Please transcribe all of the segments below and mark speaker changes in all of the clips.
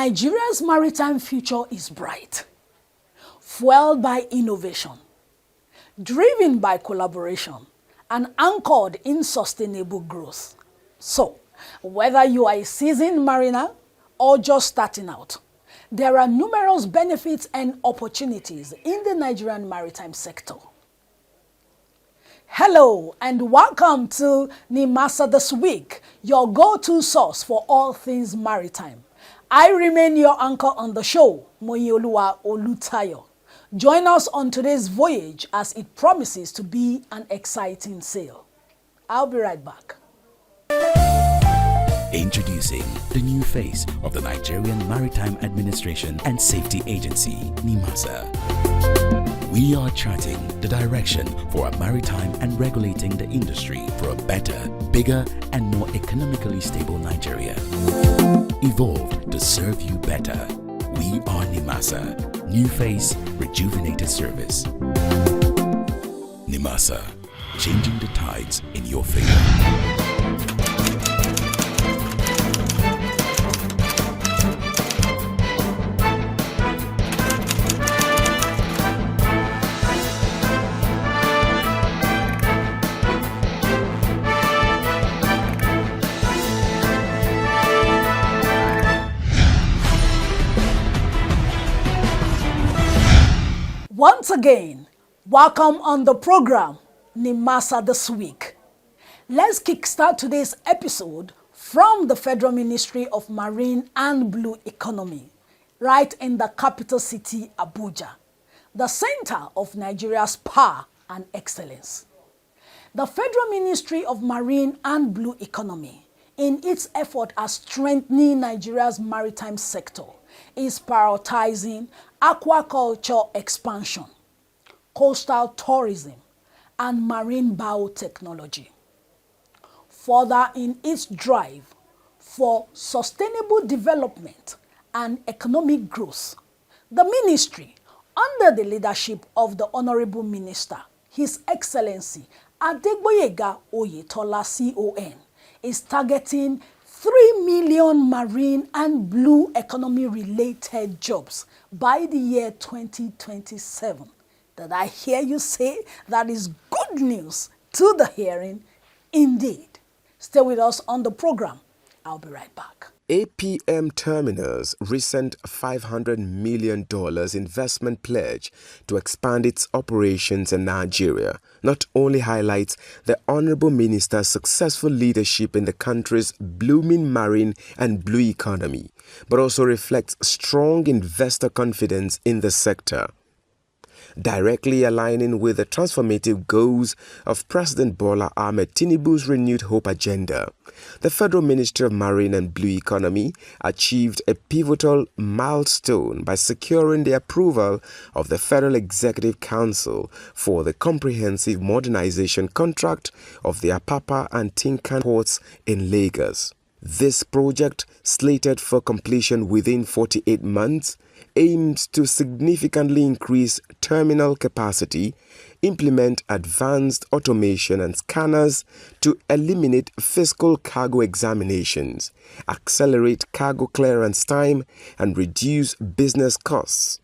Speaker 1: Nigeria's maritime future is bright, fueled by innovation, driven by collaboration, and anchored in sustainable growth. So, whether you are a seasoned mariner or just starting out, there are numerous benefits and opportunities in the Nigerian maritime sector. Hello and welcome to Nimasa This Week, your go-to source for all things maritime. I remain your anchor on the show, Moyoluwa Olutayo. Join us on today's voyage as it promises to be an exciting sail. I'll be right back.
Speaker 2: Introducing the new face of the Nigerian Maritime Administration and Safety Agency, Nimasa. We are charting the direction for a maritime and regulating the industry for a better, bigger, and more economically stable Nigeria. Evolved to serve you better. We are Nimasa. New face, rejuvenated service. Nimasa, changing the tides in your favor.
Speaker 1: Once again, welcome on the program, Nimasa This Week. Let's kickstart today's episode from the Federal Ministry of Marine and Blue Economy, right in the capital city, Abuja, the center of Nigeria's power and excellence. The Federal Ministry of Marine and Blue Economy, in its effort at strengthening Nigeria's maritime sector, is prioritizing aquaculture expansion, coastal tourism, and marine biotechnology. Further, in its drive for sustainable development and economic growth, the ministry, under the leadership of the Honorable Minister, His Excellency Adegboyega Oyetola CON, is targeting 3 million marine and blue economy related jobs by the year 2027. Did I hear you say that is good news to the hearing? Indeed. Stay with us on the program. I'll be right back.
Speaker 3: APM Terminals' recent $500 million investment pledge to expand its operations in Nigeria not only highlights the Honorable Minister's successful leadership in the country's blooming marine and blue economy, but also reflects strong investor confidence in the sector. Directly aligning with the transformative goals of President Bola Ahmed Tinubu's Renewed Hope agenda, the Federal Ministry of Marine and Blue Economy achieved a pivotal milestone by securing the approval of the Federal Executive Council for the comprehensive modernization contract of the Apapa and Tinkan ports in Lagos. This project, slated for completion within 48 months, aims to significantly increase terminal capacity, implement advanced automation and scanners to eliminate physical cargo examinations, accelerate cargo clearance time, and reduce business costs.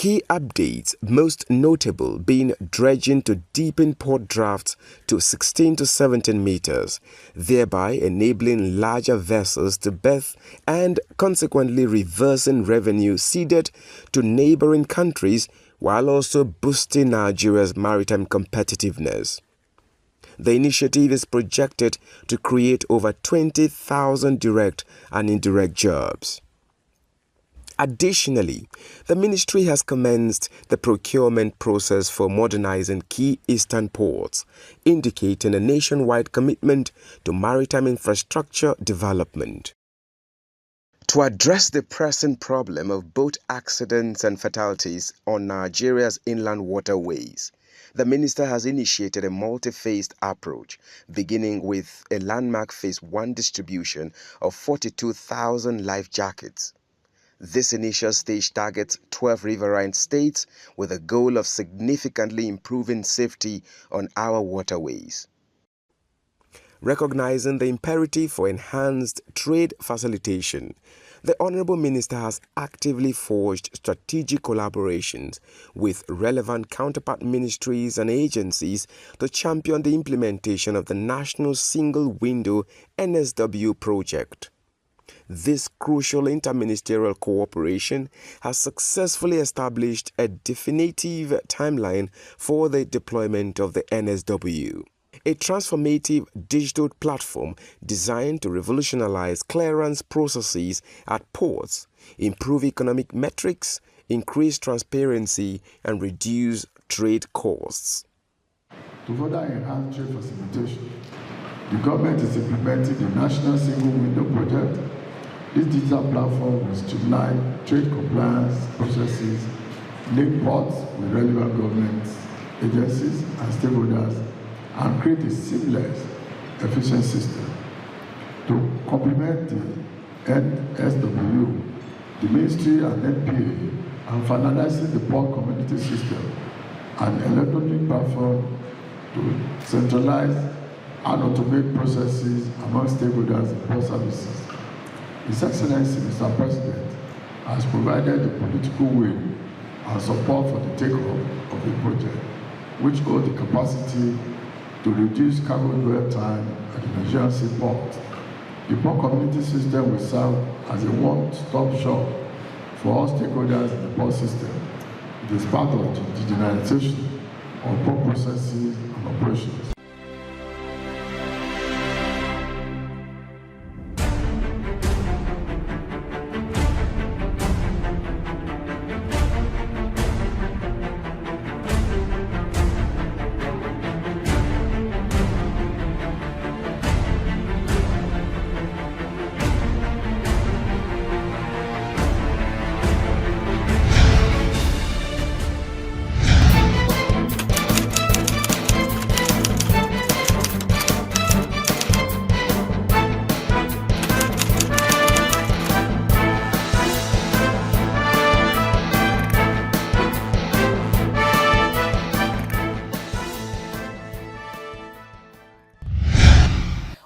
Speaker 3: Key updates, most notable being dredging to deepen port drafts to 16 to 17 meters, thereby enabling larger vessels to berth and consequently reversing revenue ceded to neighboring countries while also boosting Nigeria's maritime competitiveness. The initiative is projected to create over 20,000 direct and indirect jobs. Additionally, the ministry has commenced the procurement process for modernizing key eastern ports, indicating a nationwide commitment to maritime infrastructure development. To address the pressing problem of boat accidents and fatalities on Nigeria's inland waterways, the minister has initiated a multi-phased approach, beginning with a landmark Phase 1 distribution of 42,000 life jackets. This initial stage targets 12 riverine states with a goal of significantly improving safety on our waterways. Recognizing the imperative for enhanced trade facilitation, The Honourable Minister has actively forged strategic collaborations with relevant counterpart ministries and agencies to champion the implementation of the National Single Window NSW project. This crucial interministerial cooperation has successfully established a definitive timeline for the deployment of the NSW, a transformative digital platform designed to revolutionize clearance processes at ports, improve economic metrics, increase transparency, and reduce trade costs.
Speaker 4: To further enhance trade facilitation, the government is implementing the National Single Window project. This digital platform will streamline trade compliance processes, link ports with relevant government agencies and stakeholders, and create a seamless, efficient system. To complement the NSW, the Ministry and NPA are finalizing the port community system, an electronic platform to centralize and automate processes among stakeholders and port services. His Excellency, Mr. President, has provided the political will and support for the takeoff of the project, which holds the capacity to reduce cargo dwell time at the Nigerian seaport. The port community system will serve as a one-stop shop for all stakeholders in the port system. It is part of the digitalization of port processes and operations.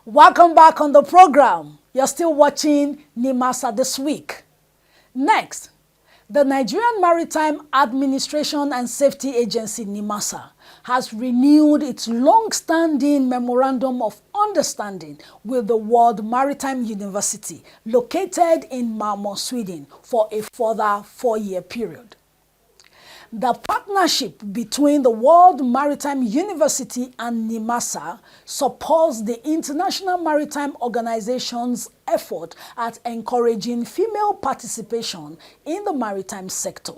Speaker 1: Welcome back on the program. You're still watching Nimasa This Week. Next, the Nigerian Maritime Administration and Safety Agency, Nimasa, has renewed its long-standing Memorandum of Understanding with the World Maritime University, located in Malmo, Sweden, for a further 4-year period. The partnership between the World Maritime University and Nimasa supports the International Maritime Organization's effort at encouraging female participation in the maritime sector.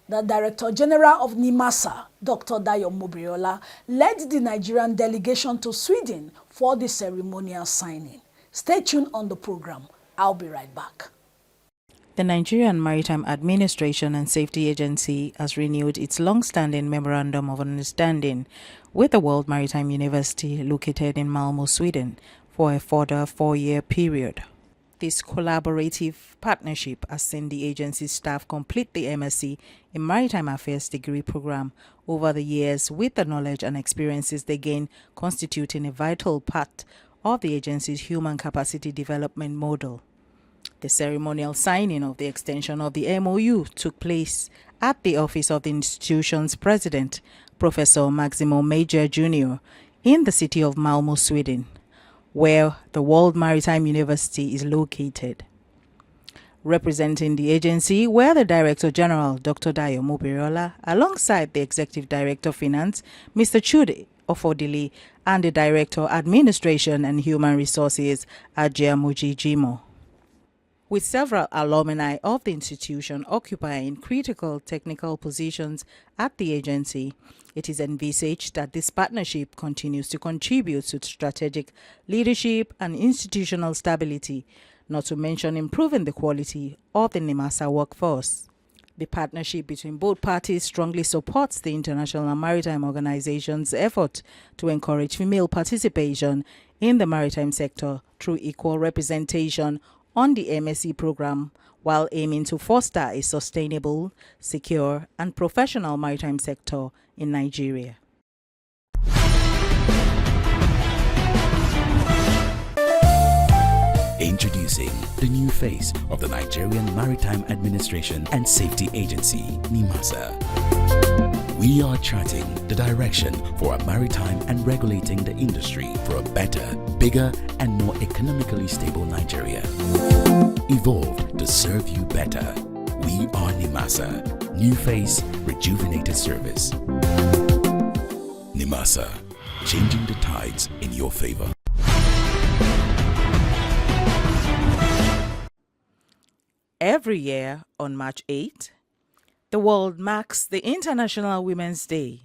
Speaker 1: The Director General of Nimasa, Dr. Dayo Mubriola, led the Nigerian delegation to Sweden for the ceremonial signing. Stay tuned on the program. I'll be right back.
Speaker 5: The Nigerian Maritime Administration and Safety Agency has renewed its long-standing Memorandum of Understanding with the World Maritime University located in Malmo, Sweden, for a further 4-year period. This collaborative partnership has seen the agency's staff complete the MSc in Maritime Affairs degree program over the years, with the knowledge and experiences they gain constituting a vital part of the agency's human capacity development model. The ceremonial signing of the extension of the MOU took place at the office of the institution's president, Professor Maximo Major Jr., in the city of Malmo, Sweden, where the World Maritime University is located. Representing the agency were the Director General, Dr. Dayo Mubriola, alongside the Executive Director of Finance, Mr. Chude Ofodili, and the Director Administration and Human Resources, Ajia Mujijimo. With several alumni of the institution occupying critical technical positions at the agency, it is envisaged that this partnership continues to contribute to strategic leadership and institutional stability, not to mention improving the quality of the Nimasa workforce. The partnership between both parties strongly supports the International Maritime Organization's effort to encourage female participation in the maritime sector through equal representation on the MSc program, while aiming to foster a sustainable, secure, and professional maritime sector in Nigeria.
Speaker 2: Introducing the new face of the Nigerian Maritime Administration and Safety Agency, Nimasa. We are charting the direction for a maritime and regulating the industry for a better, bigger, and more economically stable Nigeria. Evolved to serve you better. We are Nimasa. New face, rejuvenated service. Nimasa, changing the tides in your favor.
Speaker 5: Every year on March 8, the world marks the International Women's Day,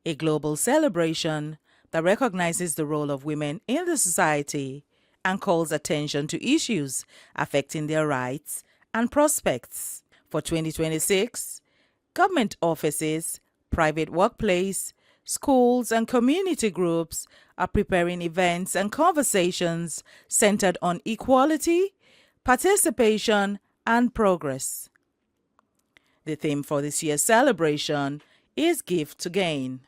Speaker 5: a global celebration that recognizes the role of women in the society and calls attention to issues affecting their rights and prospects. For 2026, government offices, private workplace, schools, and community groups are preparing events and conversations centered on equality, participation, and progress. The theme for this year's celebration is Give to Gain,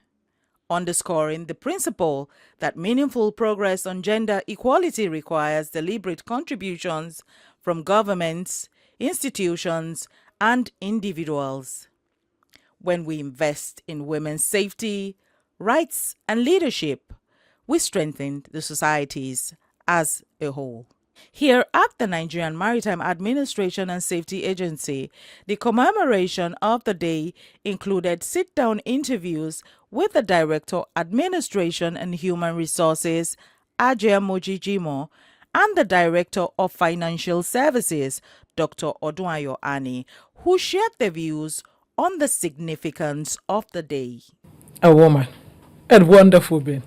Speaker 5: underscoring the principle that meaningful progress on gender equality requires deliberate contributions from governments, institutions, and individuals. When we invest in women's safety, rights, and leadership, we strengthen the societies as a whole. Here at the Nigerian Maritime Administration and Safety Agency, the commemoration of the day included sit-down interviews with the Director, Administration and Human Resources, Ajay Mojijimo, and the Director of Financial Services, Dr. Odunayo Ani, who shared their views on the significance of the day.
Speaker 6: A woman, a wonderful being.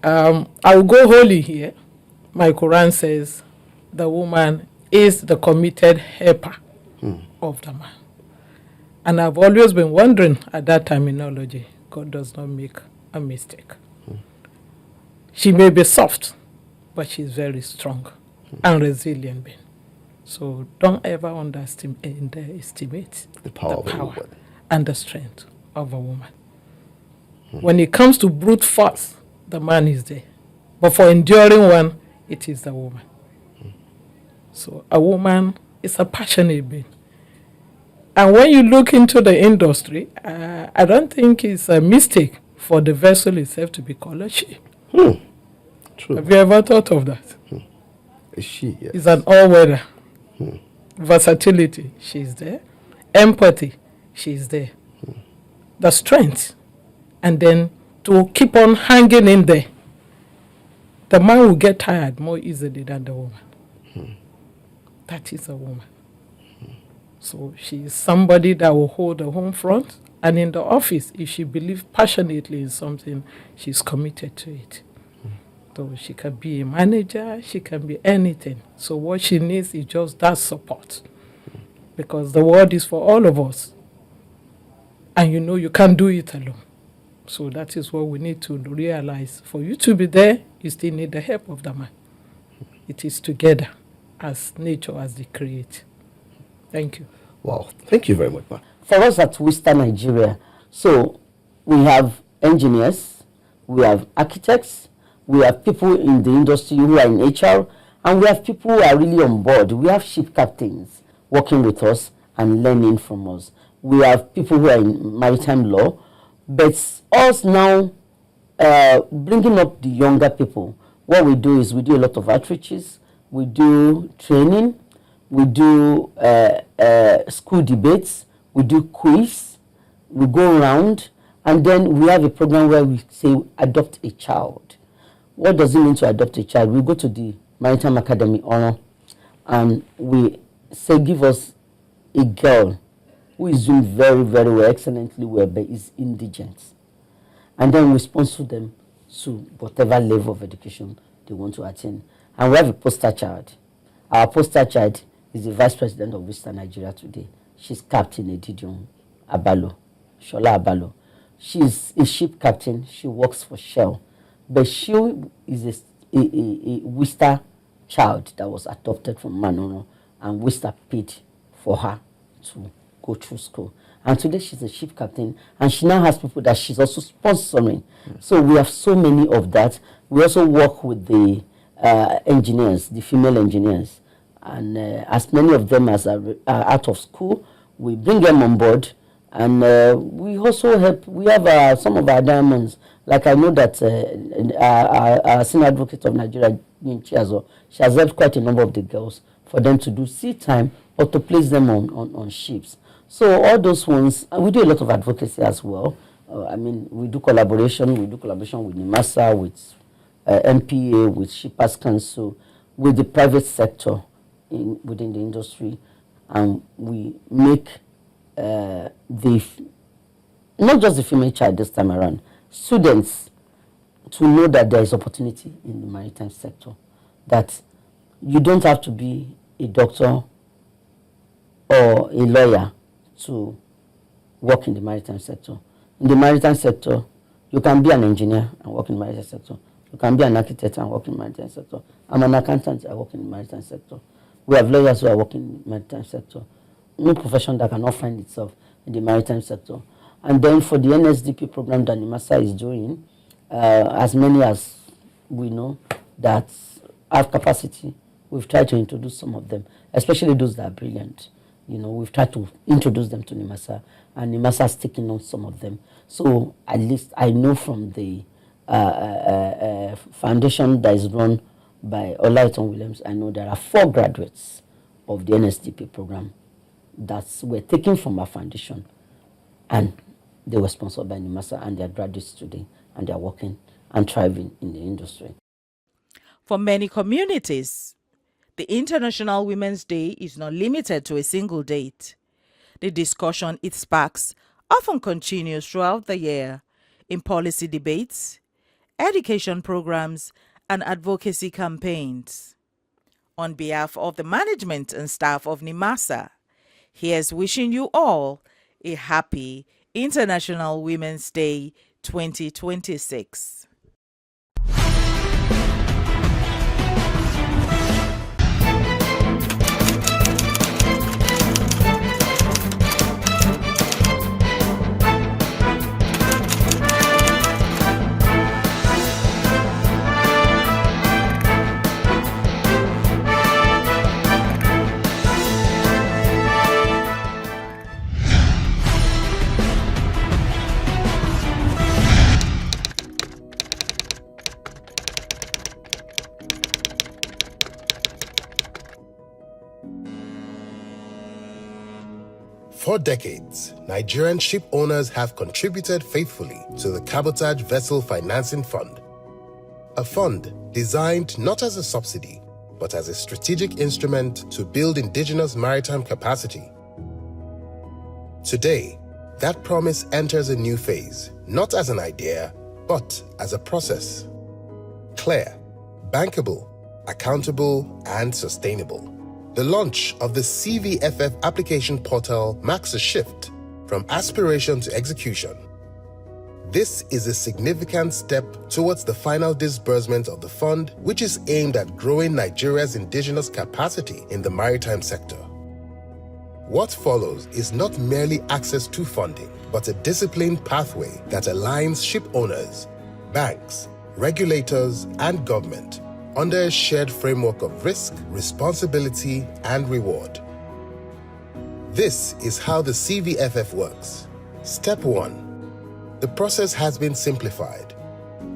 Speaker 6: I will go holy here. My Quran says the woman is the committed helper of the man. And I've always been wondering at that terminology, God does not make a mistake. She may be soft, but she's very strong and resilient being. So don't ever underestimate the power and the strength of a woman. When it comes to brute force, the man is there. But for enduring one, it is the woman. So a woman is a passionate being. And when you look into the industry, I don't think it's a mistake for the vessel itself to be called a she.
Speaker 7: True.
Speaker 6: Have you ever thought of that?
Speaker 7: A she, yes.
Speaker 6: It's an all-weather. Versatility, she's there. Empathy, she's there. The strength, and then to keep on hanging in there. The man will get tired more easily than the woman. That is a woman. So she is somebody that will hold the home front. And in the office, if she believes passionately in something, she's committed to it. So she can be a manager, she can be anything. So what she needs is just that support. Because the world is for all of us. And you know you can't do it alone. So that is what we need to realize. For you to be there, you still need the help of the man. It is together as nature as they create. Thank you.
Speaker 7: Wow. Thank you very much, ma.
Speaker 8: For us at Western Nigeria, so we have engineers, we have architects, we have people in the industry who are in HR, and we have people who are really on board. We have ship captains working with us and learning from us. We have people who are in maritime law, but us now bringing up the younger people. What we do is we do a lot of outreaches, we do training, we do school debates, we do quiz, we go around, and then we have a program where we say adopt a child. What does it mean to adopt a child? We go to the Maritime Academy Honor and we say give us a girl who is doing very, very well, excellently well, but is indigent. And then we sponsor them to whatever level of education they want to attain. And we have a poster child. Our poster child is the Vice President of Western Nigeria today. She's Captain Edidion Abalo, Shola Abalo. She's a ship captain. She works for Shell. But she is a Worcester child that was adopted from Manono, and Worcester paid for her to go through school. And today she's a ship captain, and she now has people that she's also sponsoring. So we have so many of that. We also work with the engineers, the female engineers. And as many of them as are out of school, we bring them on board. And we also help, we have some of our diamonds. Like I know that our senior advocate of Nigeria, Chiazo, she has helped quite a number of the girls for them to do sea time or to place them on ships. So all those ones, and we do a lot of advocacy as well. I mean, we do collaboration with Nimasa, with MPA, with Shippers Council, with the private sector within the industry, and we make not just the female child this time around, students to know that there is opportunity in the maritime sector, that you don't have to be a doctor or a lawyer to work in the maritime sector. In the maritime sector, you can be an engineer and work in the maritime sector. You can be an architect and work in the maritime sector. I'm an accountant, I work in the maritime sector. We have lawyers who are working in the maritime sector. No profession that cannot find itself in the maritime sector. And then for the NSDP program that Nimasa is doing, as many as we know that have capacity, we've tried to introduce some of them, especially those that are brilliant. We've tried to introduce them to Nimasa, and Nimasa has taken on some of them. So at least I know from the foundation that is run by Olaiton Williams, I know there are 4 graduates of the NSDP program that were taken from our foundation, and they were sponsored by Nimasa, and they are graduates today, and they are working and thriving in the industry.
Speaker 5: For many communities, the International Women's Day is not limited to a single date. The discussion it sparks often continues throughout the year in policy debates, education programs, and advocacy campaigns. On behalf of the management and staff of Nimasa, here's wishing you all a happy International Women's Day 2026.
Speaker 9: For decades, Nigerian ship owners have contributed faithfully to the Cabotage Vessel Financing Fund, a fund designed not as a subsidy, but as a strategic instrument to build indigenous maritime capacity. Today, that promise enters a new phase, not as an idea, but as a process. Clear, bankable, accountable, and sustainable. The launch of the CVFF application portal marks a shift from aspiration to execution. This is a significant step towards the final disbursement of the fund, which is aimed at growing Nigeria's indigenous capacity in the maritime sector. What follows is not merely access to funding, but a disciplined pathway that aligns ship owners, banks, regulators, and government under a shared framework of risk, responsibility, and reward. This is how the CVFF works. Step 1. The process has been simplified.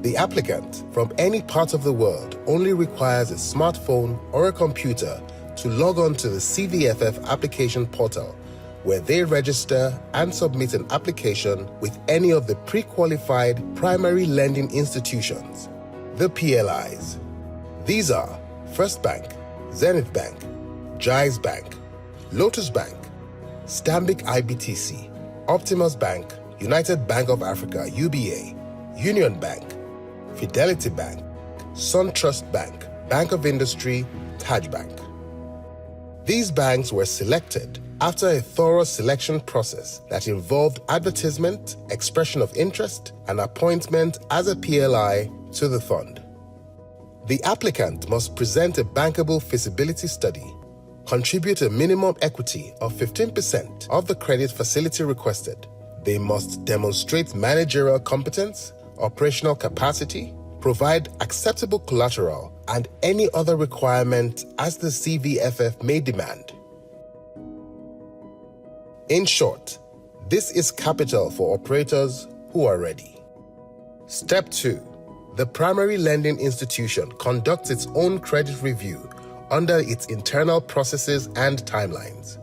Speaker 9: The applicant from any part of the world only requires a smartphone or a computer to log on to the CVFF application portal, where they register and submit an application with any of the pre-qualified primary lending institutions, the PLIs. These are First Bank, Zenith Bank, Jais Bank, Lotus Bank, Stanbic IBTC, Optimus Bank, United Bank of Africa UBA, Union Bank, Fidelity Bank, SunTrust Bank, Bank of Industry, Taj Bank. These banks were selected after a thorough selection process that involved advertisement, expression of interest, and appointment as a PLI to the fund. The applicant must present a bankable feasibility study, contribute a minimum equity of 15% of the credit facility requested. They must demonstrate managerial competence, operational capacity, provide acceptable collateral, and any other requirement as the CVFF may demand. In short, this is capital for operators who are ready. Step 2. The primary lending institution conducts its own credit review under its internal processes and timelines.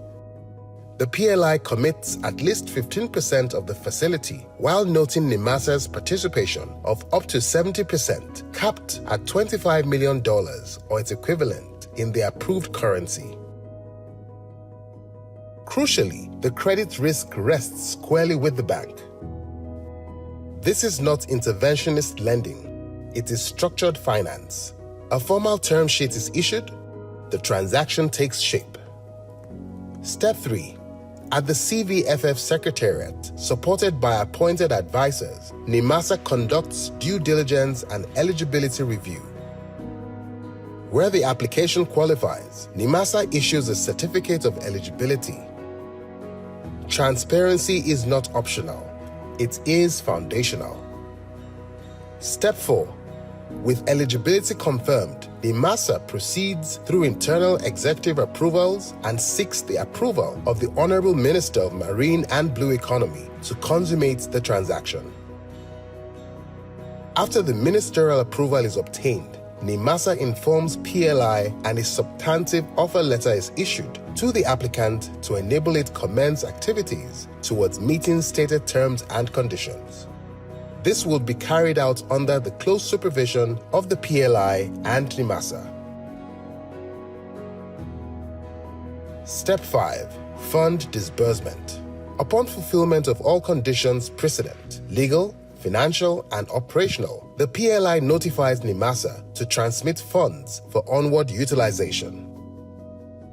Speaker 9: The PLI commits at least 15% of the facility while noting Nimasa's participation of up to 70%, capped at $25 million or its equivalent in the approved currency. Crucially, the credit risk rests squarely with the bank. This is not interventionist lending, it is structured finance. A formal term sheet is issued, the transaction takes shape. Step 3. At the CVFF Secretariat, supported by appointed advisors, Nimasa conducts due diligence and eligibility review. Where the application qualifies, Nimasa issues a certificate of eligibility. Transparency is not optional, it is foundational. Step 4. With eligibility confirmed, Nimasa proceeds through internal executive approvals and seeks the approval of the Honorable Minister of Marine and Blue Economy to consummate the transaction. After the ministerial approval is obtained, Nimasa informs PLI and a substantive offer letter is issued to the applicant to enable it commence activities towards meeting stated terms and conditions. This will be carried out under the close supervision of the PLI and Nimasa. Step 5. Fund disbursement. Upon fulfillment of all conditions precedent, legal, financial, and operational, the PLI notifies Nimasa to transmit funds for onward utilization.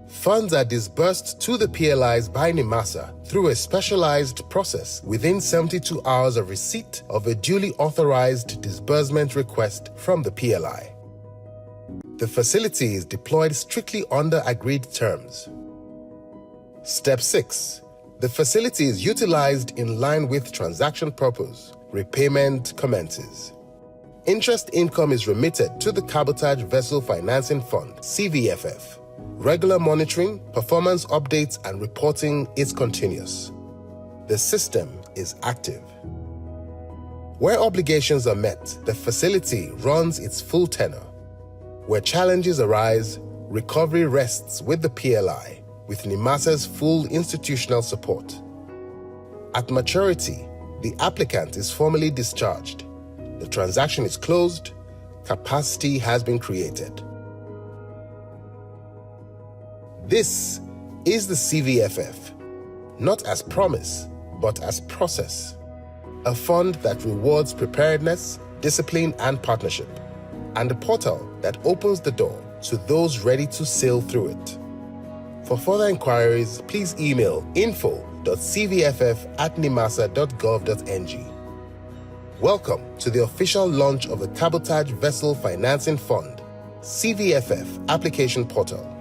Speaker 9: Funds are disbursed to the PLIs by Nimasa through a specialized process within 72 hours of receipt of a duly authorized disbursement request from the PLI. The facility is deployed strictly under agreed terms. Step 6. The facility is utilized in line with transaction purpose. Repayment commences. Interest income is remitted to the Cabotage Vessel Financing Fund, CVFF. Regular monitoring, performance updates, and reporting is continuous. The system is active. Where obligations are met, the facility runs its full tenor. Where challenges arise, recovery rests with the PLI, with Nimasa's full institutional support. At maturity, the applicant is formally discharged. The transaction is closed, capacity has been created. This is the CVFF, not as promise, but as process. A fund that rewards preparedness, discipline, and partnership, and a portal that opens the door to those ready to sail through it. For further inquiries, please email info.cvff@nimasa.gov.ng. Welcome to the official launch of the Cabotage Vessel Financing Fund, CVFF application portal.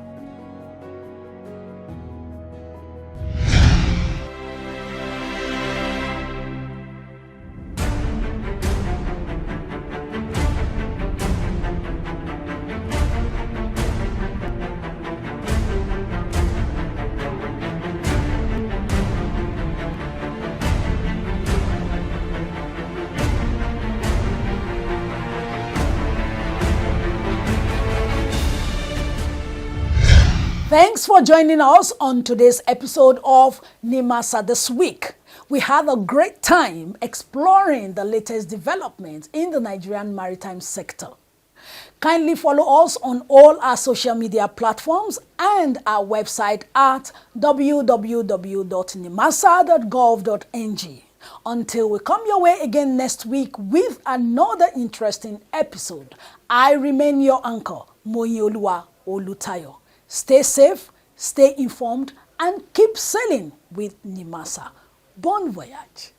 Speaker 1: Thanks for joining us on today's episode of Nimasa This Week. We had a great time exploring the latest developments in the Nigerian maritime sector. Kindly follow us on all our social media platforms and our website at www.nimasa.gov.ng. Until we come your way again next week with another interesting episode, I remain your anchor, Moyioluwa Olutayo. Stay safe, stay informed, and keep sailing with Nimasa. Bon voyage.